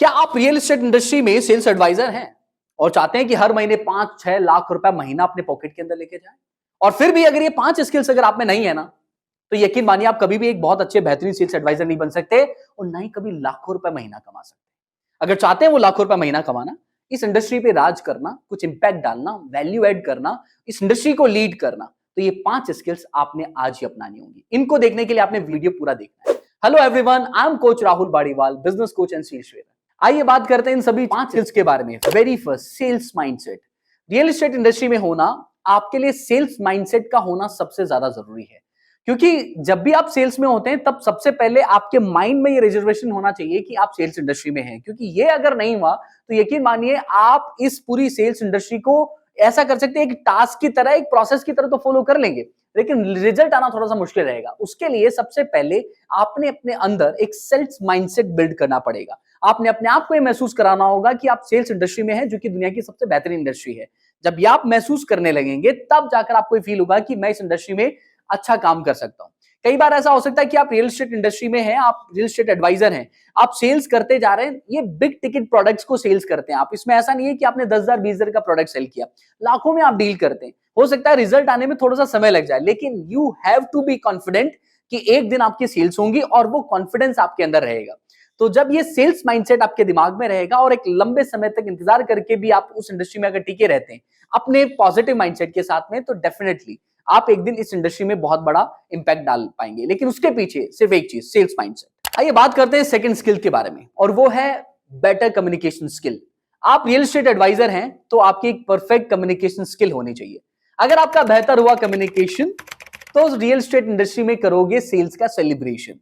क्या आप real estate industry में सेल्स एडवाइजर हैं और चाहते हैं कि हर महीने 5-6 लाख रुपए महीना अपने पॉकेट के अंदर लेके जाएं? और फिर भी अगर ये 5 स्किल्स अगर आप में नहीं है ना, तो यकीन मानिए आप कभी भी एक बहुत अच्छे बेहतरीन सेल्स एडवाइजर नहीं बन सकते और ना ही कभी लाखों रुपए महीना कमा सकते। अगर चाहते हैं वो लाखों रुपए महीना कमाना, इस इंडस्ट्री पे राज करना, कुछ इंपैक्ट डालना, वैल्यू एड करना, इस इंडस्ट्री को लीड करना, तो ये 5 स्किल्स आपने आज ही अपनानी होंगी। इनको देखने के लिए आपने वीडियो पूरा देखना है। Hello everyone, I am coach Rahul Badiwal, business coach and sales trainer. आइए बात करते हैं इन सभी 5 स्किल्स के बारे में। Very first, sales mindset. Real estate industry में होना, आपके लिए सेल्स माइंडसेट का होना सबसे ज्यादा जरूरी है, क्योंकि जब भी आप सेल्स में होते हैं तब सबसे पहले आपके माइंड में ये रिजर्वेशन होना चाहिए कि आप सेल्स इंडस्ट्री में हैं, क्योंकि ये अगर नहीं हुआ तो यकीन मानिए आप इस पूरी सेल्स इंडस्ट्री को ऐसा कर सकते हैं, एक टास्क की तरह, एक प्रोसेस की तरह तो फॉलो कर लेंगे, लेकिन रिजल्ट आना थोड़ा सा मुश्किल रहेगा। उसके लिए सबसे पहले आपने अपने अंदर एक सेल्स माइंडसेट बिल्ड करना पड़ेगा। आपने अपने आप को ये महसूस कराना होगा कि आप सेल्स इंडस्ट्री में हैं, जो कि दुनिया की सबसे बेहतरीन इंडस्ट्री है। जब ये आप महसूस करने लगेंगे तब जाकर आपको फील होगा कि मैं इस इंडस्ट्री में अच्छा काम कर सकता हूं। कई बार ऐसा हो सकता है कि आप रियल एस्टेट इंडस्ट्री में हैं, आप रियल एस्टेट एडवाइजर हैं, आप सेल्स करते जा रहे हैं, ये बिग टिकट प्रोडक्ट्स को सेल्स करते हैं आप। इसमें ऐसा नहीं है कि आपने 10,000 20,000 का प्रोडक्ट सेल किया, लाखों में आप डील करते हैं। हो सकता है रिजल्ट आने में थोड़ा सा समय लग जाए, लेकिन you have to be confident कि एक दिन आपकी सेल्स होंगी और वो कॉन्फिडेंस आपके अंदर रहेगा। तो जब ये सेल्स माइंडसेट आपके दिमाग में रहेगा और एक लंबे समय तक इंतजार करके भी आप उस इंडस्ट्री में अगर टिके रहते हैं अपने पॉजिटिव माइंडसेट के साथ में, तो डेफिनेटली आप एक दिन इस इंडस्ट्री में बहुत बड़ा इंपैक्ट डाल पाएंगे। लेकिन उसके पीछे सिर्फ एक चीज, सेल्स माइंडसेट। आइए बात करते हैं सेकंड स्किल के बारे में, और वो है बेटर कम्युनिकेशन स्किल। आप रियल एस्टेट एडवाइजर हैं तो आपकी एक परफेक्ट कम्युनिकेशन स्किल होनी चाहिए। अगर आपका बेहतर हुआ कम्युनिकेशन, तो रियल एस्टेट इंडस्ट्री में करोगे सेल्स का सेलिब्रेशन।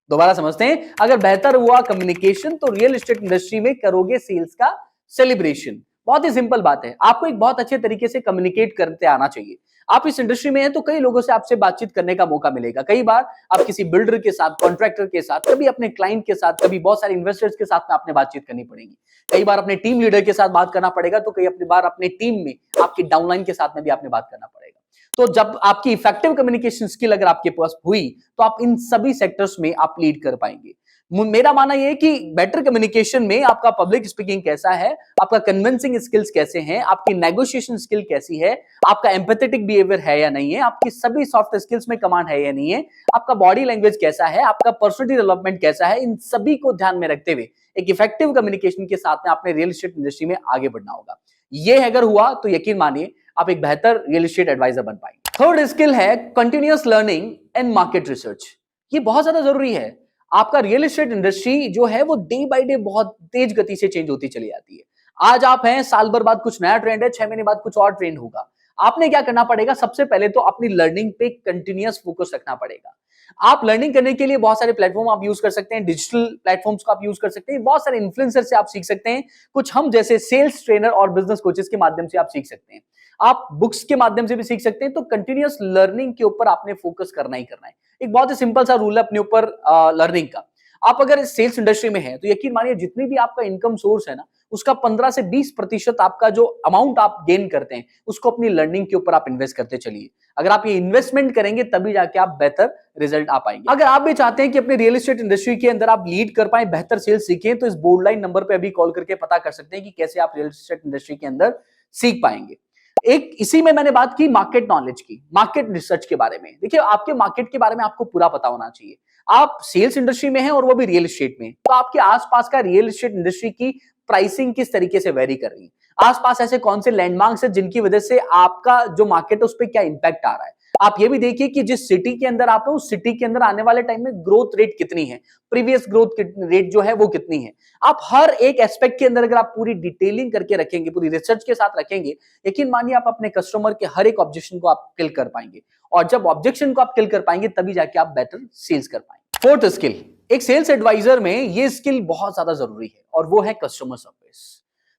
दोबारा समझते हैं, अगर बेहतर हुआ कम्युनिकेशन तो रियल एस्टेट इंडस्ट्री में करोगे सेल्स का सेलिब्रेशन। बहुत ही सिंपल बात है, आपको एक बहुत अच्छे तरीके से कम्युनिकेट करते आना चाहिए। आप इस इंडस्ट्री में हैं तो कई लोगों से आपसे बातचीत करने का मौका मिलेगा। कई बार आप किसी बिल्डर के साथ, कॉन्ट्रैक्टर के साथ, कभी अपने क्लाइंट के साथ, कभी बहुत सारे इन्वेस्टर्स के साथ में आपने बातचीत करनी पड़ेगी। कई बार अपने टीम लीडर के साथ बात करना पड़ेगा, तो कई अपनी बार अपने टीम में आपकी डाउनलाइन के साथ में भी आपने बात करना पड़ेगा। तो जब आपकी इफेक्टिव कम्युनिकेशन स्किल अगर आपके पास हुई, तो आप इन सभी सेक्टर्स में आप लीड कर पाएंगे। मेरा मानना यह है कि बेटर कम्युनिकेशन में आपका पब्लिक स्पीकिंग कैसा है, आपका कन्विंसिंग स्किल्स कैसे हैं, आपकी नेगोशिएशन स्किल कैसी है, आपका एम्पैथेटिक बिहेवियर है या नहीं है, आपकी सभी सॉफ्ट स्किल्स में कमांड है या नहीं है, आपका बॉडी लैंग्वेज कैसा है, आपका पर्सनैलिटी डेवलपमेंट कैसा है, इन सभी को ध्यान में रखते हुए एक इफेक्टिव कम्युनिकेशन के साथ में आपने रियल एस्टेट इंडस्ट्री में आगे बढ़ना होगा। ये अगर हुआ तो यकीन मानिए आप एक बेहतर रियल एस्टेट एडवाइजर बन पाएंगे। थर्ड स्किल है continuous learning and market research. ये बहुत ज्यादा जरूरी है। आपका रियल एस्टेट इंडस्ट्री जो है वो डे बाय डे बहुत तेज गति से चेंज होती चली जाती है। आज आप हैं, साल भर बाद कुछ नया ट्रेंड है, 6 महीने बाद कुछ और ट्रेंड होगा। आपने क्या करना पड़ेगा, सबसे पहले तो अपनी लर्निंग पे कंटिन्यूअस फोकस रखना पड़ेगा। आप लर्निंग करने के लिए बहुत सारे प्लेटफॉर्म आप यूज कर सकते हैं, डिजिटल प्लेटफॉर्म्स को आप यूज कर सकते हैं, बहुत सारे इन्फ्लुएंसर से आप सीख सकते हैं, कुछ हम जैसे सेल्स ट्रेनर और बिजनेस कोचेस के माध्यम से आप सीख सकते हैं, आप बुक्स के माध्यम से भी सीख सकते हैं। तो कंटिन्यूअस लर्निंग के ऊपर आपने फोकस करना ही करना है। एक बहुत ही सिंपल सा रूल है अपने ऊपर लर्निंग का। आप अगर सेल्स इंडस्ट्री में हैं तो यकीन मानिए जितनी भी आपका इनकम सोर्स है ना, उसका 15 से 20% आपका जो अमाउंट आप गेन करते हैं उसको अपनी लर्निंग के ऊपर आप इन्वेस्ट करते चलिए। अगर आप ये इन्वेस्टमेंट करेंगे तभी जाके आप बेहतर रिजल्ट आ पाएंगे। अगर आप भी चाहते हैं कि अपने रियल एस्टेट इंडस्ट्री के अंदर आप लीड कर पाए, बेहतर सेल्स सीखें, तो इस बोर्ड लाइन नंबर पे अभी कॉल करके पता कर सकते हैं कि कैसे आप रियल एस्टेट इंडस्ट्री के अंदर सीख पाएंगे। एक इसी में मैंने बात की मार्केट नॉलेज की, मार्केट रिसर्च के बारे में। देखिए, आपके मार्केट के बारे में आपको पूरा पता होना चाहिए। आप सेल्स इंडस्ट्री में हैं और वो भी रियल एस्टेट में, तो आपके आसपास का रियल एस्टेट इंडस्ट्री की प्राइसिंग किस तरीके से वेरी कर रही है, आसपास ऐसे कौन से लैंडमार्क्स है जिनकी वजह से आपका जो मार्केट है उस पर क्या इंपैक्ट आ रहा है। आप ये भी देखिए कि जिस सिटी के अंदर आप हैं उस सिटी के अंदर आने वाले टाइम में ग्रोथ रेट कितनी है, प्रीवियस ग्रोथ रेट जो है वो कितनी है। आप हर एक एस्पेक्ट के अंदर अगर आप पूरी डिटेलिंग करके रखेंगे, पूरी रिसर्च के साथ रखेंगे, यकीन मानिए आप अपने कस्टमर के हर एक ऑब्जेक्शन को आप किल कर पाएंगे, और जब ऑब्जेक्शन को आप किल कर पाएंगे तभी जाके आप बेटर सेल्स कर पाएंगे। फोर्थ स्किल, एक सेल्स एडवाइजर में ये स्किल बहुत ज्यादा जरूरी है, और वो है कस्टमर सर्विस।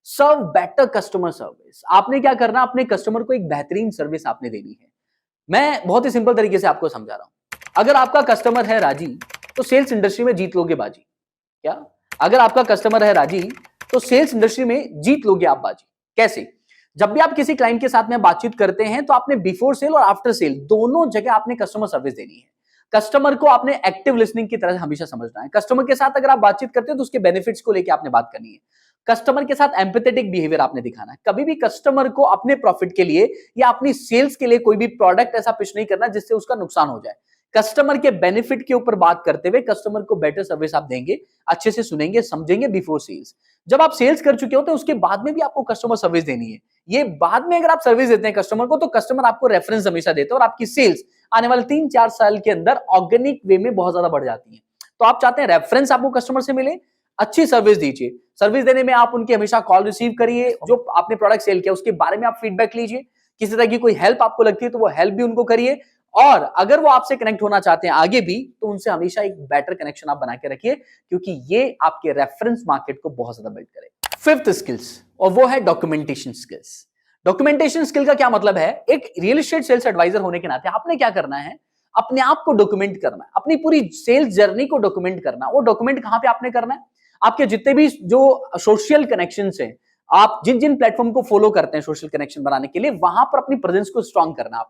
सर्व बेटर कस्टमर सर्विस। आपने क्या करना, अपने कस्टमर को एक बेहतरीन सर्विस आपने देनी है। मैं बहुत ही सिंपल तरीके से आपको समझा रहा हूं। अगर आपका कस्टमर है राजी, तो सेल्स इंडस्ट्री में जीत लोगे बाजी। क्या? अगर आपका कस्टमर है राजी तो सेल्स इंडस्ट्री में जीत लोगे आप बाजी। कैसे? जब भी आप किसी क्लाइंट के साथ में बातचीत करते हैं तो आपने बिफोर सेल और आफ्टर सेल दोनों जगह आपने कस्टमर सर्विस देनी है। कस्टमर को आपने एक्टिव लिसनिंग की तरह हमेशा समझना है। कस्टमर के साथ अगर आप बातचीत करते हो तो उसके बेनिफिट्स को लेकर आपने बात करनी है। कस्टमर के साथ एम्पैथेटिक बिहेवियर आपने दिखाना है। कभी भी कस्टमर को अपने प्रॉफिट के लिए या अपनी सेल्स के लिए कोई भी प्रोडक्ट ऐसा पिच नहीं करना जिससे उसका नुकसान हो जाए। कस्टमर के बेनिफिट के ऊपर बात करते हुए कस्टमर को बेटर सर्विस आप देंगे, अच्छे से सुनेंगे, समझेंगे बिफोर सेल्स। जब आप सेल्स कर चुके होते हैं उसके बाद में भी आपको कस्टमर सर्विस देनी है। ये बाद में अगर आप सर्विस देते हैं कस्टमर को तो कस्टमर आपको रेफरेंस हमेशा देते हैं और आपकी सेल्स आने वाले 3-4 साल के अंदर ऑर्गेनिक वे में बहुत ज्यादा बढ़ जाती है। तो आप चाहते हैं रेफरेंस आपको कस्टमर से मिले, अच्छी सर्विस दीजिए। सर्विस देने में आप उनकी हमेशा कॉल रिसीव करिए, जो आपने प्रोडक्ट सेल किया उसके बारे में आप फीडबैक लीजिए। किसी तरह की कोई हेल्प आपको लगती है तो वो हेल्प भी उनको करिए, और अगर वो आपसे कनेक्ट होना चाहते हैं आगे भी तो उनसे हमेशा एक बेटर कनेक्शन आप बना के रखिए, क्योंकि ये आपके रेफरेंस मार्केट को बहुत ज्यादा बिल्ड करेगा। फिफ्थ स्किल्स, और वो है डॉक्यूमेंटेशन स्किल्स। डॉक्यूमेंटेशन स्किल का क्या मतलब है? एक रियल एस्टेट सेल्स एडवाइजर होने के नाते आपने क्या करना है, अपने आप को डॉक्यूमेंट करना है, अपनी पूरी सेल्स जर्नी को डॉक्यूमेंट करना। वो डॉक्यूमेंट कहां पे आपने करना है? आपके जितने भी जो सोशल कनेक्शंस हैं, आप जिन जिन प्लेटफॉर्म को फॉलो करते हैं सोशल कनेक्शन बनाने के लिए, वहां पर अपनी प्रेजेंस को स्ट्रांग करना।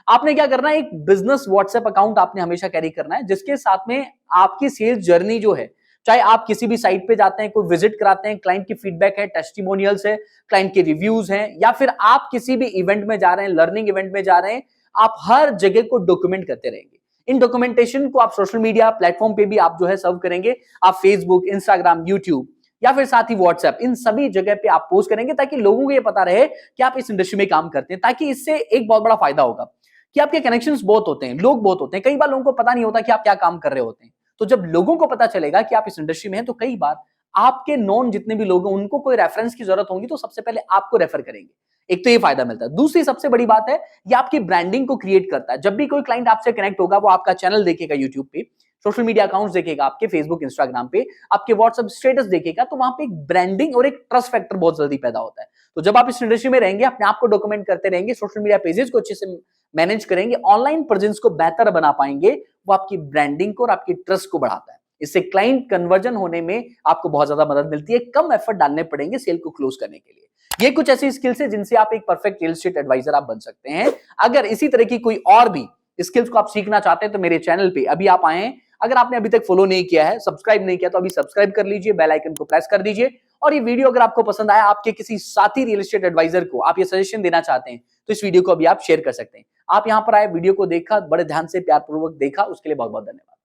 आपने क्या करना है, एक बिजनेस व्हाट्सएप अकाउंट आपने हमेशा कैरी करना है, जिसके साथ में आपकी सेल्स जर्नी जो है, चाहे आप किसी भी साइट पे जाते हैं, कोई विजिट कराते हैं, क्लाइंट की फीडबैक है, टेस्टिमोनियल्स है, क्लाइंट के रिव्यूज हैं, या फिर आप किसी भी इवेंट में जा रहे हैं, लर्निंग इवेंट में जा रहे हैं, आप हर जगह को डॉक्यूमेंट करते रहेंगे। इन डॉक्यूमेंटेशन को आप सोशल मीडिया प्लेटफॉर्म पे भी आप जो है सर्व करेंगे। आप फेसबुक, इंस्टाग्राम, यूट्यूब या फिर साथ ही व्हाट्सएप, इन सभी जगह पे आप पोस्ट करेंगे ताकि लोगों को ये पता रहे कि आप इस इंडस्ट्री में काम करते हैं। ताकि इससे एक बहुत बड़ा फायदा होगा कि आपके कनेक्शंस बहुत होते हैं, लोग बहुत होते हैं, कई बार लोगों को पता नहीं होता कि आप क्या काम कर रहे होते हैं। तो जब लोगों को पता चलेगा कि आप इस इंडस्ट्री में हैं, तो कई बार आपके नॉन जितने भी लोग हैं उनको कोई रेफरेंस की जरूरत होगी तो सबसे पहले आपको रेफर करेंगे। एक तो ये फायदा मिलता है। दूसरी सबसे बड़ी बात है, ये आपकी ब्रांडिंग को क्रिएट करता है। जब भी कोई क्लाइंट आपसे कनेक्ट होगा, वो आपका चैनल देखेगा यूट्यूब पे, सोशल मीडिया अकाउंट्स देखेगा, आपके फेसबुक, इंस्टाग्राम पे, आपके व्हाट्सएप स्टेटस देखेगा, तो वहां पे एक ब्रांडिंग और एक ट्रस्ट फैक्टर बहुत जल्दी पैदा होता है। तो जब आप इस इंडस्ट्री में रहेंगे, अपने आप को डॉक्यूमेंट करते रहेंगे, सोशल मीडिया पेजेस को अच्छे से मैनेज करेंगे, ऑनलाइन प्रेजेंस को बेहतर बना पाएंगे, वो आपकी ब्रांडिंग को और आपकी ट्रस्ट को बढ़ाता है। इससे क्लाइंट कन्वर्जन होने में आपको बहुत ज्यादा मदद मिलती है, कम एफर्ट डालने पड़ेंगे सेल को क्लोज करने के लिए। ये कुछ ऐसी स्किल्स है जिनसे आप एक परफेक्ट रियल एस्टेट एडवाइजर आप बन सकते हैं। अगर इसी तरह की कोई और भी स्किल्स को आप सीखना चाहते हैं तो मेरे चैनल पे अभी आप आए हैं। अगर आपने अभी तक फॉलो नहीं किया है, सब्सक्राइब नहीं किया, तो अभी सब्सक्राइब कर लीजिए, बेल आइकन को प्रेस कर दीजिए। और ये वीडियो अगर आपको पसंद आया, आपके किसी साथी रियल एस्टेट एडवाइजर को आप ये सजेशन देना चाहते हैं, तो इस वीडियो को अभी आप शेयर कर सकते हैं। आप यहां पर आए, वीडियो को देखा, बड़े ध्यान से प्यारपूर्वक देखा, उसके लिए बहुत बहुत धन्यवाद।